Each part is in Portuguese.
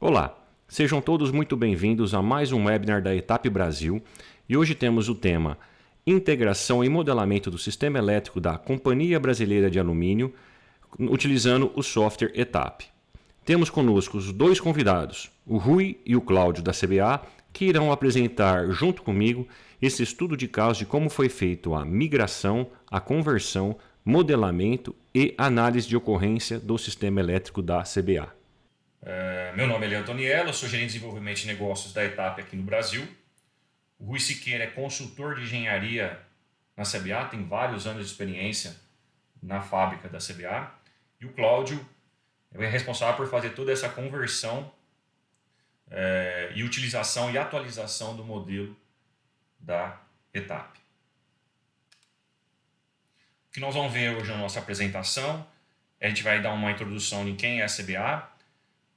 Olá, sejam todos muito bem-vindos a mais um webinar da ETAP Brasil e hoje temos o tema Integração e Modelamento do Sistema Elétrico da Companhia Brasileira de Alumínio utilizando o software ETAP. Temos conosco os dois convidados, o Rui e o Cláudio da CBA, que irão apresentar junto comigo esse estudo de caso de como foi feito a migração, a conversão, modelamento e análise de ocorrência do sistema elétrico da CBA. Meu nome é Leandro Toniello, sou gerente de desenvolvimento de negócios da ETAP aqui no Brasil. O Rui Siqueira é consultor de engenharia na CBA, tem vários anos de experiência na fábrica da CBA. E o Cláudio é responsável por fazer toda essa conversão e utilização e atualização do modelo da ETAP. O que nós vamos ver hoje na nossa apresentação, a gente vai dar uma introdução de quem é a CBA,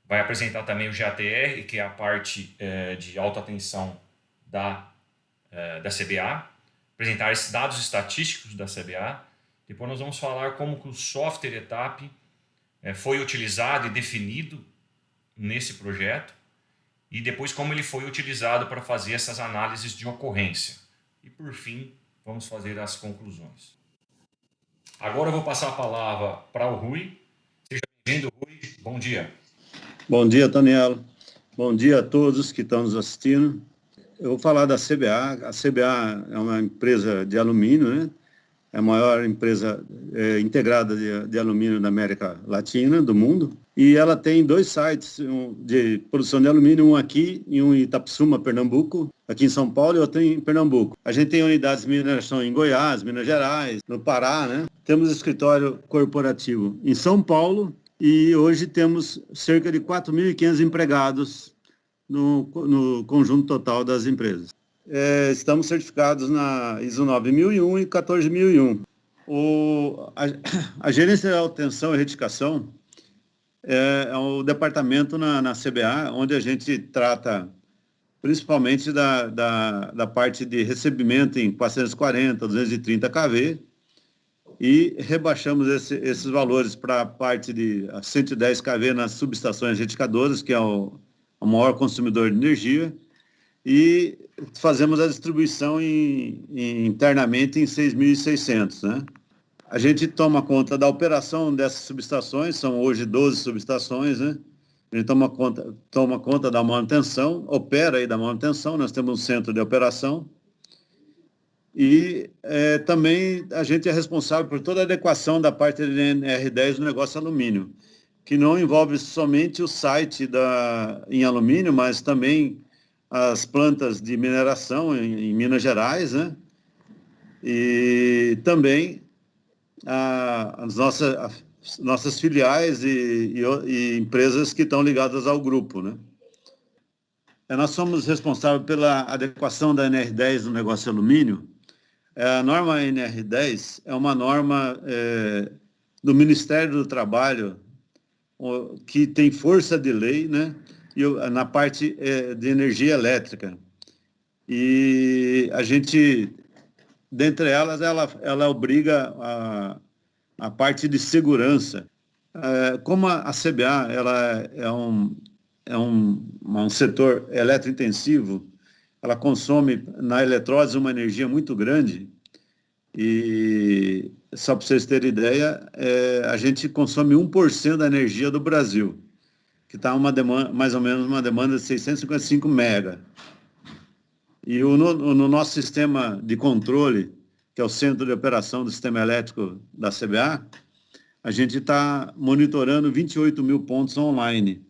vai apresentar também o GATR, que é a parte de alta tensão da CBA, apresentar esses dados estatísticos da CBA. Depois nós vamos falar como que o software ETAP foi utilizado e definido nesse projeto e depois como ele foi utilizado para fazer essas análises de ocorrência. E por fim, vamos fazer as conclusões. Agora eu vou passar a palavra para o Rui. Seja bem-vindo, Rui. Bom dia. Bom dia, Toniello. Bom dia a todos que estão nos assistindo. Eu vou falar da CBA. A CBA é uma empresa de alumínio, né? É a maior empresa integrada de alumínio da América Latina, do mundo. E ela tem dois sites de produção de alumínio, um aqui e um em Itapissuma, Pernambuco, aqui em São Paulo e outro em Pernambuco. A gente tem unidades de mineração em Goiás, Minas Gerais, no Pará, né? Temos escritório corporativo em São Paulo e hoje temos cerca de 4.500 empregados no conjunto total das empresas. Estamos certificados na ISO 9001 e 14001. A gerência de alta tensão e retificação é o departamento na CBA, onde a gente trata principalmente da parte de recebimento em 440, 230 kV, e rebaixamos esses valores para a parte de 110 kV nas subestações retificadoras, que é o maior consumidor de energia, e fazemos a distribuição internamente em 6.600, né? A gente toma conta da operação dessas subestações, são hoje 12 subestações, né? A gente toma conta da manutenção, opera aí da manutenção, nós temos um centro de operação, e também a gente é responsável por toda a adequação da parte de NR10 do negócio alumínio, que não envolve somente o site em alumínio, mas também as plantas de mineração em Minas Gerais, né? E também as nossas filiais e empresas que estão ligadas ao grupo, né? Nós somos responsáveis pela adequação da NR10 no negócio alumínio. A norma NR10 é uma norma do Ministério do Trabalho que tem força de lei, né? E na parte de energia elétrica. E a gente, dentre elas, ela obriga a parte de segurança. Como a CBA ela é um setor eletrointensivo, ela consome na eletrólise uma energia muito grande, e só para vocês terem ideia, a gente consome 1% da energia do Brasil, que está mais ou menos uma demanda de 655 mega. E no nosso sistema de controle, que é o centro de operação do sistema elétrico da CBA, a gente está monitorando 28 mil pontos online.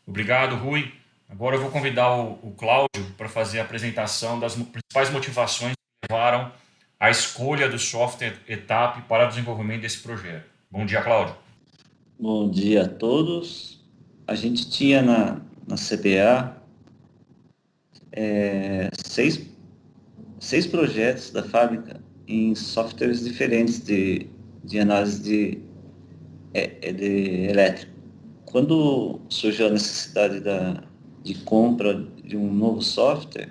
Obrigado, Rui. Agora eu vou convidar o Cláudio para fazer a apresentação das principais motivações que levaram à escolha do software ETAP para o desenvolvimento desse projeto. Bom dia, Cláudio. Bom dia a todos. A gente tinha na CBA seis projetos da fábrica em softwares diferentes de análise de elétrico. Quando surgiu a necessidade de compra de um novo software,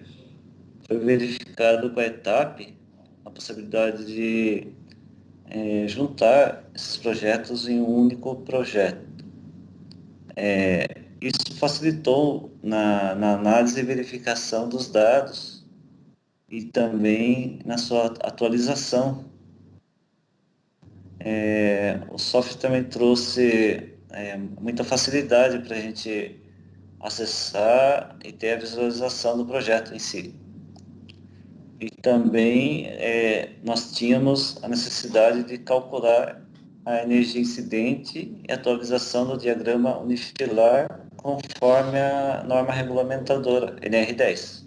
foi verificado com a ETAP a possibilidade de juntar esses projetos em um único projeto. Isso facilitou na análise e verificação dos dados e também na sua atualização. O software também trouxe muita facilidade para a gente acessar e ter a visualização do projeto em si. E também nós tínhamos a necessidade de calcular a energia incidente e atualização do diagrama unifilar conforme a norma regulamentadora NR10.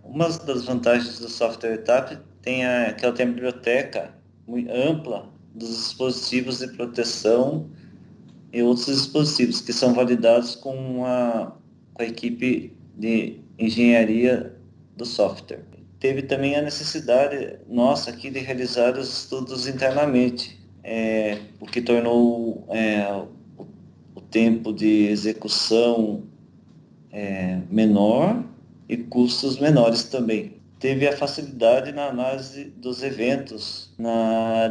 Uma das vantagens do software ETAP que ela tem a biblioteca muito ampla dos dispositivos de proteção e outros dispositivos que são validados com a equipe de engenharia do software. Teve também a necessidade nossa aqui de realizar os estudos internamente, o que tornou o tempo de execução menor e custos menores também. Teve a facilidade na análise dos eventos,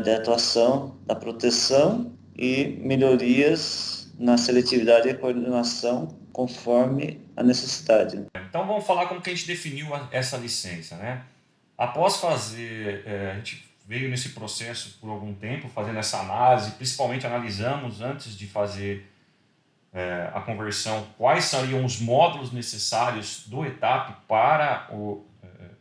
de atuação, da proteção e melhorias na seletividade e coordenação conforme a necessidade. Então vamos falar como que a gente definiu essa licença, né? Após fazer, a gente veio nesse processo por algum tempo, fazendo essa análise, principalmente analisamos antes de fazer a conversão, quais seriam os módulos necessários do ETAP para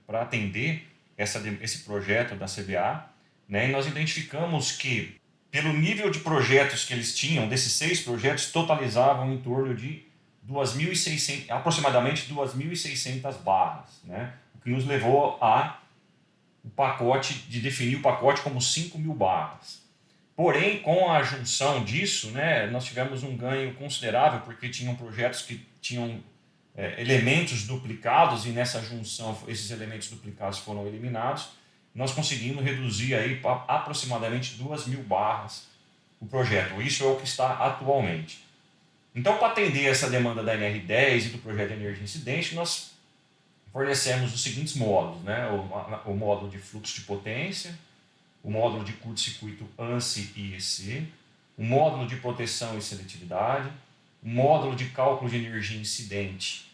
atender esse projeto da CBA, né? E nós identificamos que, pelo nível de projetos que eles tinham, desses 6 projetos, totalizavam em torno de aproximadamente 2.600 barras, né? O que nos levou a definir o pacote como 5.000 barras. Porém, com a junção disso, né, nós tivemos um ganho considerável, porque tinham projetos que tinham elementos duplicados, e nessa junção esses elementos duplicados foram eliminados. Nós conseguimos reduzir aí para aproximadamente 2.000 barras o projeto. Isso é o que está atualmente. Então, para atender essa demanda da NR10 e do projeto de energia incidente, nós fornecemos os seguintes módulos, né? O módulo de fluxo de potência, o módulo de curto-circuito ANSI e EC, o módulo de proteção e seletividade, o módulo de cálculo de energia incidente,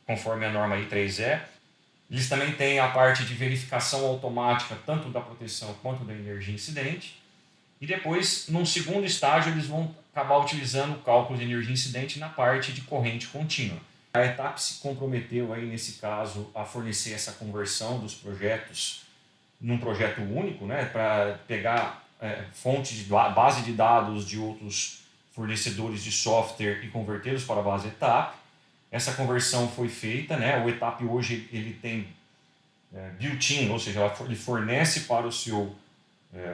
conforme a norma I3E. Eles também têm a parte de verificação automática, tanto da proteção quanto da energia incidente. E depois, num segundo estágio, eles vão acabar utilizando o cálculo de energia incidente na parte de corrente contínua. A ETAP se comprometeu aí, nesse caso, a fornecer essa conversão dos projetos num projeto único, né, para pegar fontes de base de dados de outros fornecedores de software e convertê-los para a base ETAP. Essa conversão foi feita, né? O ETAP hoje ele tem built-in, ou seja, ele fornece para o seu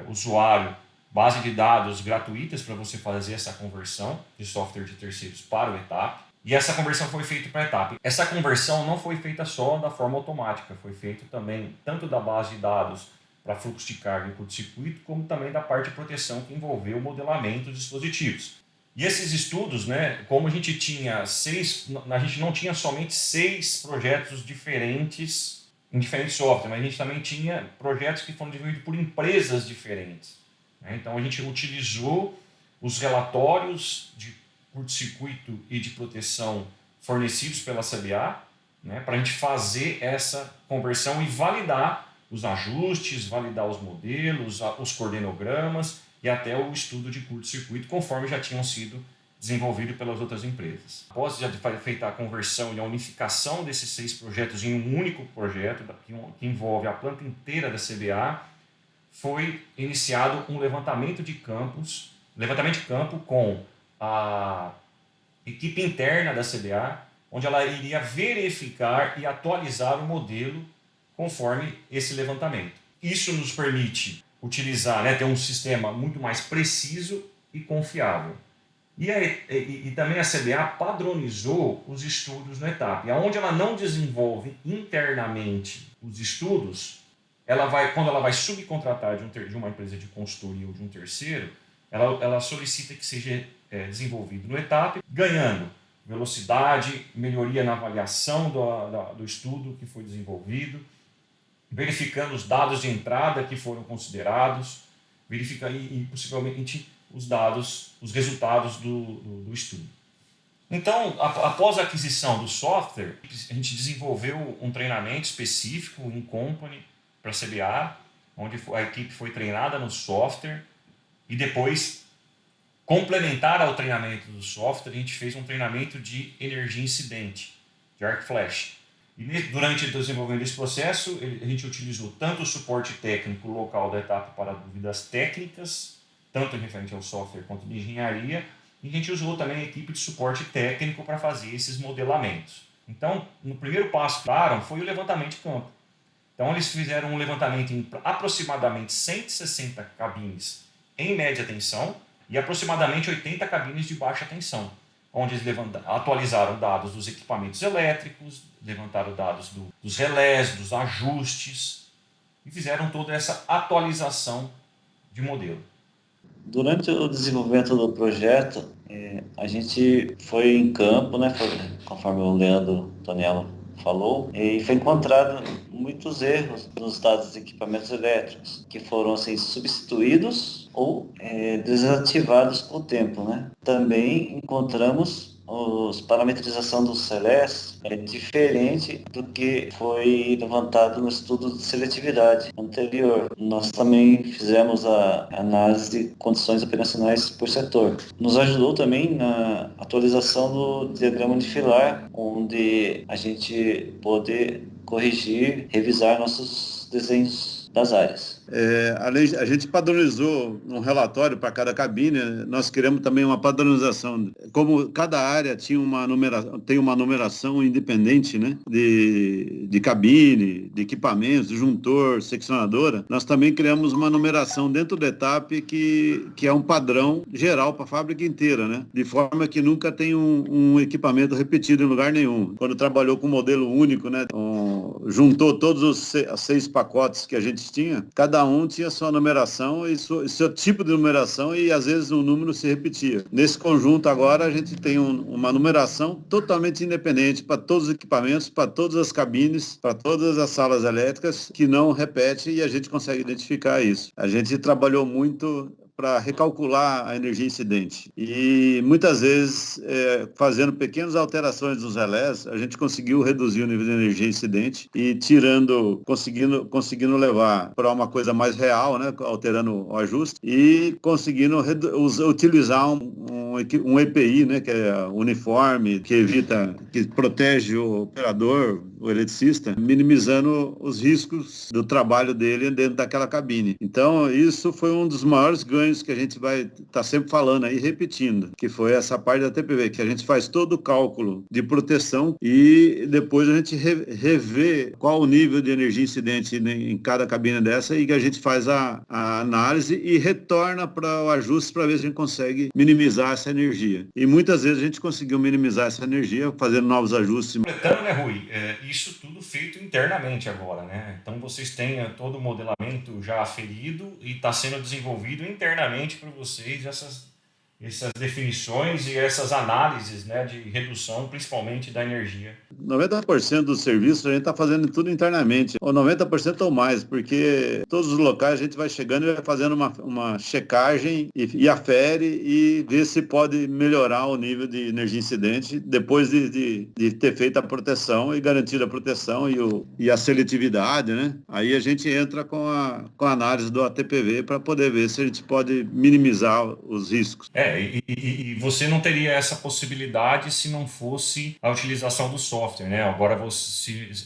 usuário base de dados gratuitas para você fazer essa conversão de software de terceiros para o ETAP. E essa conversão foi feita para a ETAP. Essa conversão não foi feita só da forma automática, foi feita também tanto da base de dados para fluxo de carga e curto-circuito, como também da parte de proteção que envolveu o modelamento dos dispositivos. E esses estudos, né, como a gente não tinha somente 6 projetos diferentes em diferentes softwares, mas a gente também tinha projetos que foram desenvolvidos por empresas diferentes, né? Então a gente utilizou os relatórios de curto-circuito e de proteção fornecidos pela CBA, né, para a gente fazer essa conversão e validar os ajustes, validar os modelos, os coordenogramas e até o estudo de curto-circuito, conforme já tinham sido desenvolvidos pelas outras empresas. Após já feita a conversão e a unificação desses 6 projetos em um único projeto, que envolve a planta inteira da CBA, foi iniciado um levantamento de campo com a equipe interna da CBA, onde ela iria verificar e atualizar o modelo conforme esse levantamento. Isso nos permite utilizar, né, ter um sistema muito mais preciso e confiável. E também a CBA padronizou os estudos no ETAP. Onde ela não desenvolve internamente os estudos, quando ela vai subcontratar de uma empresa de consultoria ou de um terceiro, ela solicita que seja desenvolvido no ETAP, ganhando velocidade, melhoria na avaliação do estudo que foi desenvolvido, verificando os dados de entrada que foram considerados, verificando e possivelmente os resultados do estudo. Então, após a aquisição do software, a gente desenvolveu um treinamento específico em company para a CBA, onde a equipe foi treinada no software e depois, complementar ao treinamento do software, a gente fez um treinamento de energia incidente, de arc flash. E durante o desenvolvimento desse processo, a gente utilizou tanto o suporte técnico local da etapa para dúvidas técnicas, tanto referente ao software quanto de engenharia, e a gente usou também a equipe de suporte técnico para fazer esses modelamentos. Então, no primeiro passo que daram foi o levantamento de campo. Então, eles fizeram um levantamento em aproximadamente 160 cabines em média tensão e aproximadamente 80 cabines de baixa tensão, onde eles atualizaram dados dos equipamentos elétricos, levantaram dados dos relés, dos ajustes e fizeram toda essa atualização de modelo. Durante o desenvolvimento do projeto, a gente foi em campo, né, conforme o Leandro Toniello falou, e foi encontrado muitos erros nos dados dos equipamentos elétricos, que foram assim, substituídos ou desativados com o tempo, né? Também encontramos a parametrização dos relés é diferente do que foi levantado no estudo de seletividade anterior. Nós também fizemos a análise de condições operacionais por setor. Nos ajudou também na atualização do diagrama unifilar, onde a gente pôde corrigir, revisar nossos desenhos das áreas. A gente padronizou um relatório para cada cabine, nós criamos também uma padronização. Como cada área tem uma numeração independente, né, de cabine, de equipamentos, disjuntor, seccionadora, nós também criamos uma numeração dentro da etapa que é um padrão geral para a fábrica inteira, né, de forma que nunca tem um equipamento repetido em lugar nenhum. Quando trabalhou com modelo único, né, juntou todos os 6 pacotes que a gente tinha, cada um tinha sua numeração e seu tipo de numeração e às vezes o número se repetia. Nesse conjunto agora a gente tem uma numeração totalmente independente para todos os equipamentos, para todas as cabines, para todas as salas elétricas, que não repete e a gente consegue identificar isso. A gente trabalhou muito para recalcular a energia incidente. E muitas vezes, fazendo pequenas alterações nos relés, a gente conseguiu reduzir o nível de energia incidente e conseguindo levar para uma coisa mais real, né, alterando o ajuste e conseguindo utilizar um EPI, né, que é uniforme, que protege o operador, o eletricista, minimizando os riscos do trabalho dele dentro daquela cabine. Então, isso foi um dos maiores ganhos que a gente vai estar sempre falando aí, repetindo, que foi essa parte da TPV, que a gente faz todo o cálculo de proteção e depois a gente revê qual o nível de energia incidente em cada cabine dessa e que a gente faz a análise e retorna para o ajuste para ver se a gente consegue minimizar essa energia. E muitas vezes a gente conseguiu minimizar essa energia fazendo novos ajustes. Completando, né, Rui? Isso tudo feito internamente agora, né? Então vocês têm todo o modelamento já aferido e está sendo desenvolvido internamente para vocês essas definições e essas análises, né, de redução, principalmente da energia. 90% do serviço a gente está fazendo tudo internamente, ou 90% ou mais, porque todos os locais a gente vai chegando e vai fazendo uma checagem e afere e vê se pode melhorar o nível de energia incidente depois de ter feito a proteção e garantir a proteção e a seletividade, né? Aí a gente entra com a análise do ATPV para poder ver se a gente pode minimizar os riscos. E você não teria essa possibilidade se não fosse a utilização do software, né? Agora,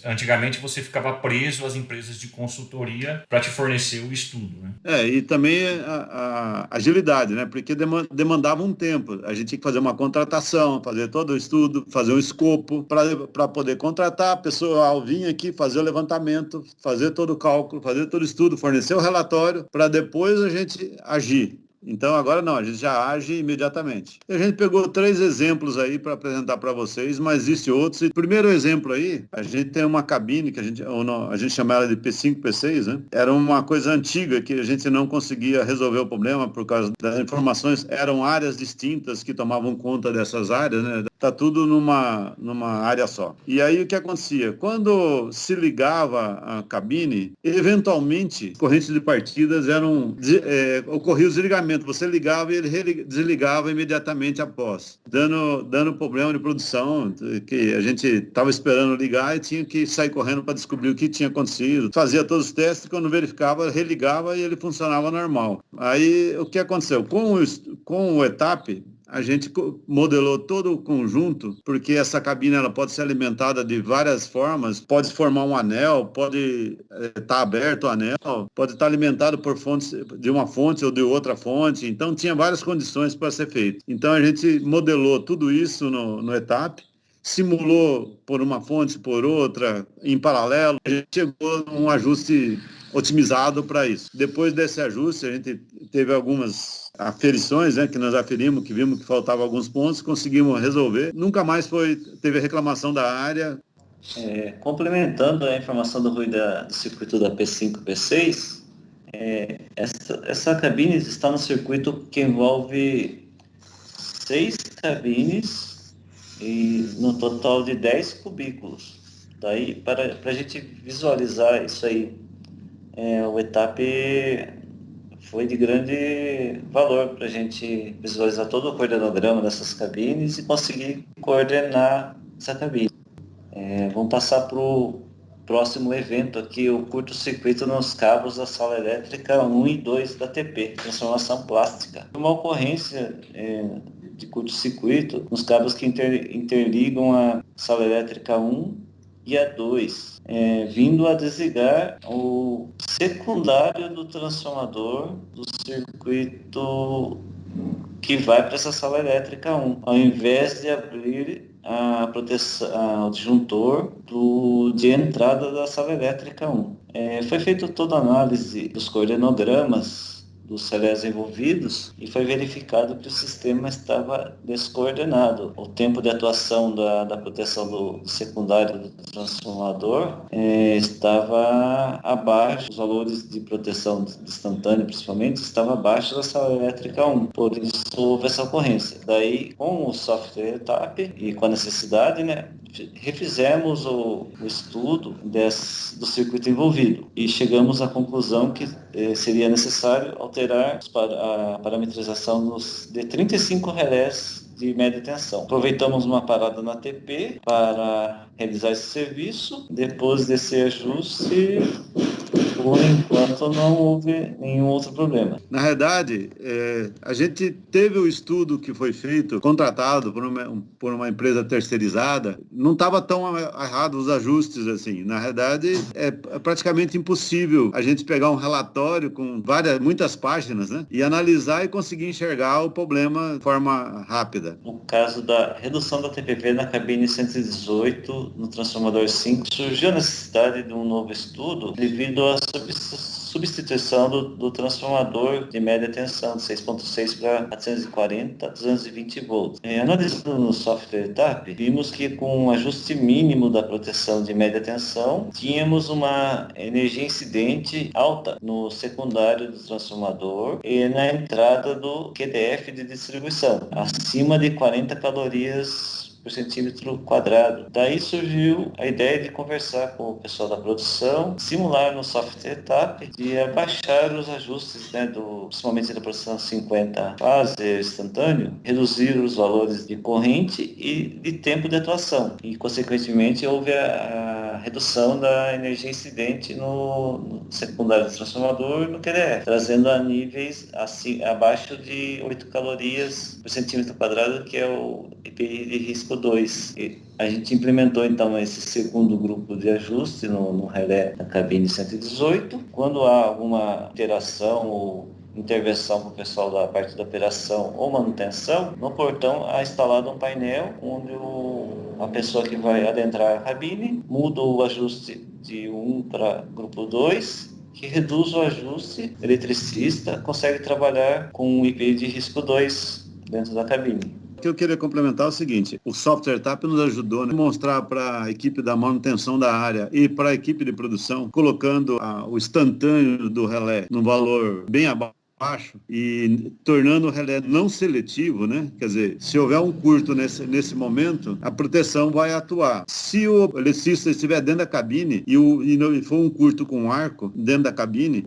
antigamente você ficava preso às empresas de consultoria para te fornecer o estudo, né? E também a agilidade, né? Porque demandava um tempo. A gente tinha que fazer uma contratação, fazer todo o estudo, fazer um escopo para poder contratar a pessoa, vir aqui, fazer o levantamento, fazer todo o cálculo, fazer todo o estudo, fornecer o relatório, para depois a gente agir. Então agora não, a gente já age imediatamente. A gente pegou 3 exemplos aí para apresentar para vocês, mas existe outros. E primeiro exemplo aí, a gente tem uma cabine que a gente chama ela de P5, P6, né? Era uma coisa antiga que a gente não conseguia resolver o problema por causa das informações, eram áreas distintas que tomavam conta dessas áreas, né? tá tudo numa área só. E aí o que acontecia? Quando se ligava a cabine, eventualmente, correntes de partidas ocorria o desligamento. Você ligava e ele desligava imediatamente após, dando problema de produção, que a gente estava esperando ligar e tinha que sair correndo para descobrir o que tinha acontecido. Fazia todos os testes, quando verificava, religava e ele funcionava normal. Aí o que aconteceu? Com o ETAP, a gente modelou todo o conjunto, porque essa cabine ela pode ser alimentada de várias formas, pode formar um anel, pode estar aberto o anel, pode estar alimentado por fontes, de uma fonte ou de outra fonte, então tinha várias condições para ser feito. Então a gente modelou tudo isso no ETAP, simulou por uma fonte, por outra, em paralelo, a gente chegou a um ajuste otimizado para isso. Depois desse ajuste, a gente teve algumas aferições, né, que nós aferimos, que vimos que faltavam alguns pontos, conseguimos resolver. Nunca mais teve reclamação da área. Complementando a informação do Rui do circuito da P5 e P6, essa cabine está no circuito que envolve 6 cabines e no total de 10 cubículos. Daí, para a gente visualizar isso aí, o ETAP foi de grande valor para a gente visualizar todo o coordenograma dessas cabines e conseguir coordenar essa cabine. Vamos passar para o próximo evento aqui, o curto-circuito nos cabos da sala elétrica 1 e 2 da TP, transformação plástica. Uma ocorrência de curto-circuito nos cabos que interligam a sala elétrica 1 e a 2, vindo a desligar o secundário do transformador do circuito que vai para essa sala elétrica 1, ao invés de abrir a proteção, o disjuntor de entrada da sala elétrica 1. Foi feita toda a análise dos coordenogramas dos relés envolvidos e foi verificado que o sistema estava descoordenado. O tempo de atuação da proteção do secundário do transformador estava abaixo, os valores de proteção instantânea principalmente, estava abaixo da sala elétrica 1. Por isso houve essa ocorrência. Daí, com o software ETAP e com a necessidade, refizemos o estudo do circuito envolvido e chegamos à conclusão que seria necessário alterar a parametrização de 35 relés de média tensão. Aproveitamos uma parada na TP para realizar esse serviço. Depois desse ajuste, por enquanto não houve nenhum outro problema. Na realidade, a gente teve o estudo que foi feito, contratado por uma empresa terceirizada, não estava tão errado os ajustes assim. Na realidade, é praticamente impossível a gente pegar um relatório com muitas páginas, né, e analisar e conseguir enxergar o problema de forma rápida. No caso da redução da TPV na cabine 118, no transformador 5, surgiu a necessidade de um novo estudo devido à substituição do transformador de média tensão de 6.6 para 440, 220 volts. Analisando no software ETAP, vimos que com um ajuste mínimo da proteção de média tensão, tínhamos uma energia incidente alta no secundário do transformador e na entrada do QDF de distribuição, acima de 40 calorias por centímetro quadrado. Daí surgiu a ideia de conversar com o pessoal da produção, simular no software ETAP, de abaixar os ajustes, principalmente da produção 50 fase instantâneo, reduzir os valores de corrente e de tempo de atuação. E, consequentemente, houve a redução da energia incidente no secundário do transformador e no QDF, trazendo a níveis abaixo de 8 calorias por centímetro quadrado, que é o IPI de risco 2. A gente implementou então esse segundo grupo de ajuste no relé da cabine 118. Quando há alguma alteração ou intervenção para o pessoal da parte da operação ou manutenção, no portão há instalado um painel onde a pessoa que vai adentrar a cabine muda o ajuste de 1 para grupo 2, que reduz o ajuste, o eletricista consegue trabalhar com um IPI de risco 2 dentro da cabine. O que eu queria complementar é o seguinte: o software ETAP nos ajudou a mostrar para a equipe da manutenção da área e para a equipe de produção, colocando o instantâneo do relé num valor bem abaixo baixo e tornando o relé não seletivo, né? Quer dizer, se houver um curto nesse momento, a proteção vai atuar. Se o eletricista estiver dentro da cabine e for um curto com arco dentro da cabine,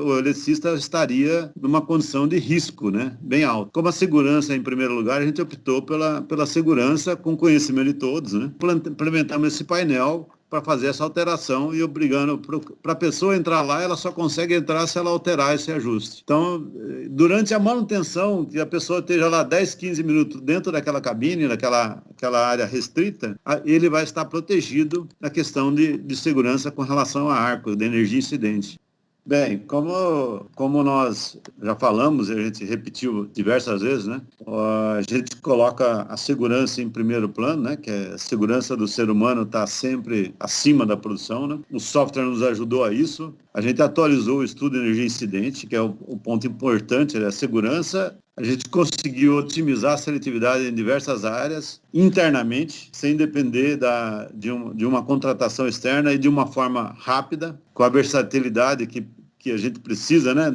o eletricista estaria numa condição de risco, né? Bem alto. Como a segurança é em primeiro lugar, a gente optou pela segurança com conhecimento de todos, né? Implementamos esse painel para fazer essa alteração e obrigando para a pessoa entrar lá, ela só consegue entrar se ela alterar esse ajuste. Então, durante a manutenção, que a pessoa esteja lá 10, 15 minutos dentro daquela cabine, naquela área restrita, ele vai estar protegido na questão de segurança com relação a arco, de energia incidente. Bem, como nós já falamos, a gente repetiu diversas vezes, né? A gente coloca a segurança em primeiro plano, né? Que a segurança do ser humano está sempre acima da produção, né? O software nos ajudou a isso. A gente atualizou o estudo de energia incidente, que é o ponto importante, a segurança. A gente conseguiu otimizar a seletividade em diversas áreas, internamente, sem depender de uma contratação externa e de uma forma rápida, com a versatilidade que a gente precisa, né,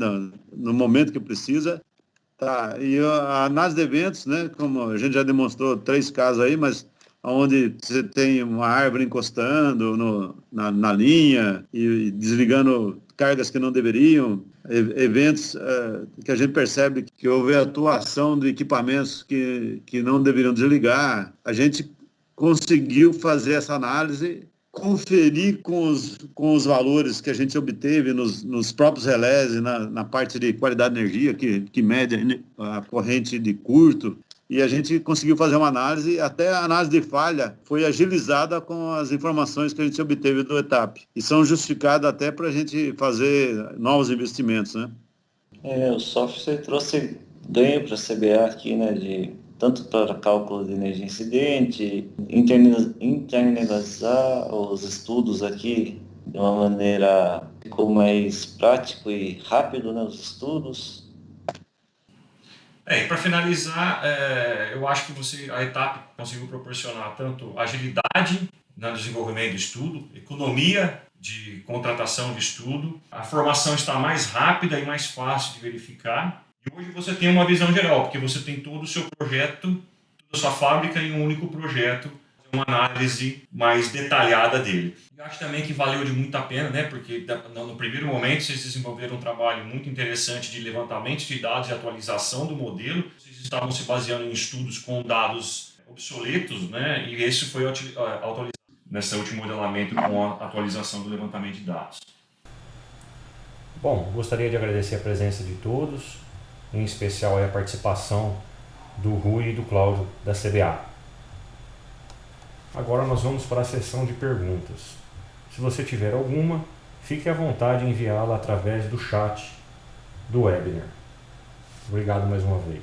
no momento que precisa. Tá. E a análise de eventos, né, como a gente já demonstrou 3 casos aí, mas onde você tem uma árvore encostando na linha e desligando cargas que não deveriam, eventos que a gente percebe que houve atuação de equipamentos que não deveriam desligar. A gente conseguiu fazer essa análise, conferir com os valores que a gente obteve nos próprios relés e na parte de qualidade de energia, que mede a corrente de curto, e a gente conseguiu fazer uma análise, até a análise de falha foi agilizada com as informações que a gente obteve do ETAP, e são justificadas até para a gente fazer novos investimentos, né? O software trouxe ganho para a CBA aqui, né, tanto para cálculo de energia incidente, internalizar os estudos aqui de uma maneira que ficou mais prático e rápido, né, os estudos. E para finalizar, eu acho que a ETAP conseguiu proporcionar tanto agilidade no desenvolvimento do estudo, economia de contratação de estudo, a formação está mais rápida e mais fácil de verificar, e hoje você tem uma visão geral, porque você tem todo o seu projeto, toda a sua fábrica em um único projeto, uma análise mais detalhada dele. Eu acho também que valeu de muito a pena, né? Porque no primeiro momento vocês desenvolveram um trabalho muito interessante de levantamento de dados e atualização do modelo. Vocês estavam se baseando em estudos com dados obsoletos, né? E esse foi atualizado nesse último modelamento com a atualização do levantamento de dados. Bom, gostaria de agradecer a presença de todos, em especial a participação do Rui e do Cláudio da CBA. Agora nós vamos para a sessão de perguntas. Se você tiver alguma, fique à vontade em enviá-la através do chat do webinar. Obrigado mais uma vez.